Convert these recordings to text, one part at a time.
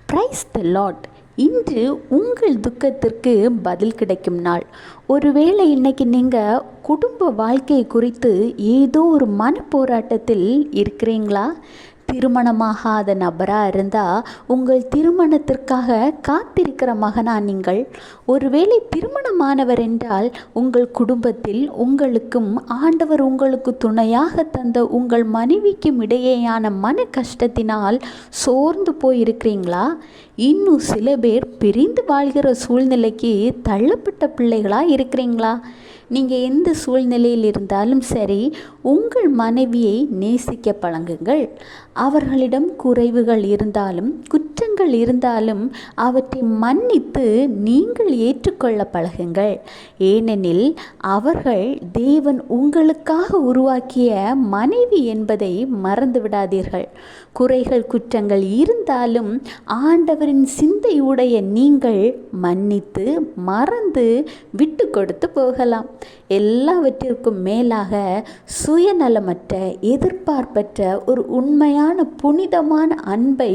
Praise the Lord. இன்று உங்கள் துக்கத்திற்கு பதில் கிடைக்கும் நாள். ஒருவேளை இன்னைக்கு நீங்கள் குடும்ப வாழ்க்கை குறித்து ஏதோ ஒரு மனப்போராட்டத்தில் இருக்கிறீங்களா? திருமணமாகாத நபராக இருந்தால் உங்கள் திருமணத்திற்காக காத்திருக்கிற மகனா நீங்கள்? ஒருவேளை திருமணமானவர் என்றால் உங்கள் குடும்பத்தில் உங்களுக்கும் ஆண்டவர் உங்களுக்கு துணையாக தந்த உங்கள் மனைவிக்கும் இடையேயான மன கஷ்டத்தினால் சோர்ந்து போயிருக்கிறீங்களா? இன்னும் சில பேர் பிரிந்து வாழ்கிற சூழ்நிலைக்கு தள்ளப்பட்ட பிள்ளைகளாக இருக்கிறீங்களா? நீங்கள் எந்த சூழ்நிலையில் இருந்தாலும் சரி, உங்கள் மனைவியை நேசிக்க பழங்குங்கள். அவர்களிடம் குறைவுகள் இருந்தாலும் குற்றங்கள் இருந்தாலும் அவற்றை மன்னித்து நீங்கள் ஏற்றுக்கொள்ள பழகுங்கள். ஏனெனில் அவர்கள் தேவன் உங்களுக்காக உருவாக்கிய மனைவி என்பதை மறந்து விடாதீர்கள். குறைகள் குற்றங்கள் இருந்தாலும் ஆண்டவரின் சிந்தையுடைய நீங்கள் மன்னித்து மறந்து விட்டு கொடுத்து போகலாம். எல்லாவற்றிற்கும் மேலாக சுயநலமற்ற எதிர்பார்ப்பற்ற ஒரு உண்மையான புனிதமான அன்பை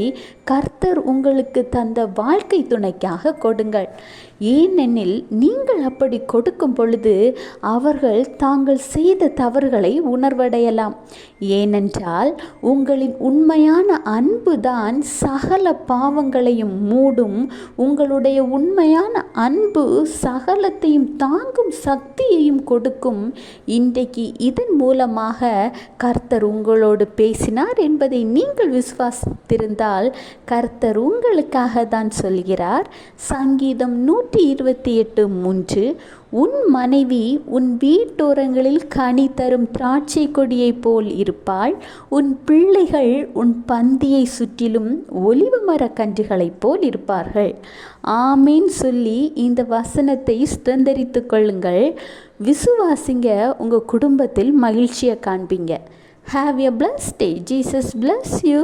கர்த்தர் உங்களுக்கு தந்த வாழ்க்கை துணைக்காக கொடுங்கள். ஏனெனில் நீங்கள் அப்படி கொடுக்கும் பொழுது அவர்கள் தாங்கள் செய்த தவறுகளை உணர்வடையலாம். ஏனென்றால் உங்களின் உண்மையான அன்புதான் சகல பாவங்களையும் மூடும். உங்களுடைய உண்மையான அன்பு சகலத்தையும் தாங்கும் சக்தியையும் கொடுக்கும். இன்றைக்கு இதன் மூலமாக கர்த்தர் உங்களோடு பேசினார் என்பதை நீங்கள் விசுவாசித்திருந்தால் கர்த்தர் உங்களுக்காக தான் சொல்கிறார். சங்கீதம் 128:3, உன் மனைவி உன் வீட்டோரங்களில் கனி தரும் திராட்சை கொடியைப் போல் இருப்பாள். உன் பிள்ளைகள் உன் பந்தியை சுற்றிலும் ஒலிவ மர கன்றுகளைப் போல் இருப்பார்கள். ஆமீன் சொல்லி இந்த வசனத்தை சுதந்திரித்து கொள்ளுங்கள். விசுவாசிங்க, உங்கள் குடும்பத்தில் மகிழ்ச்சியை காண்பீங்க. Have a blessed day. Jesus bless you.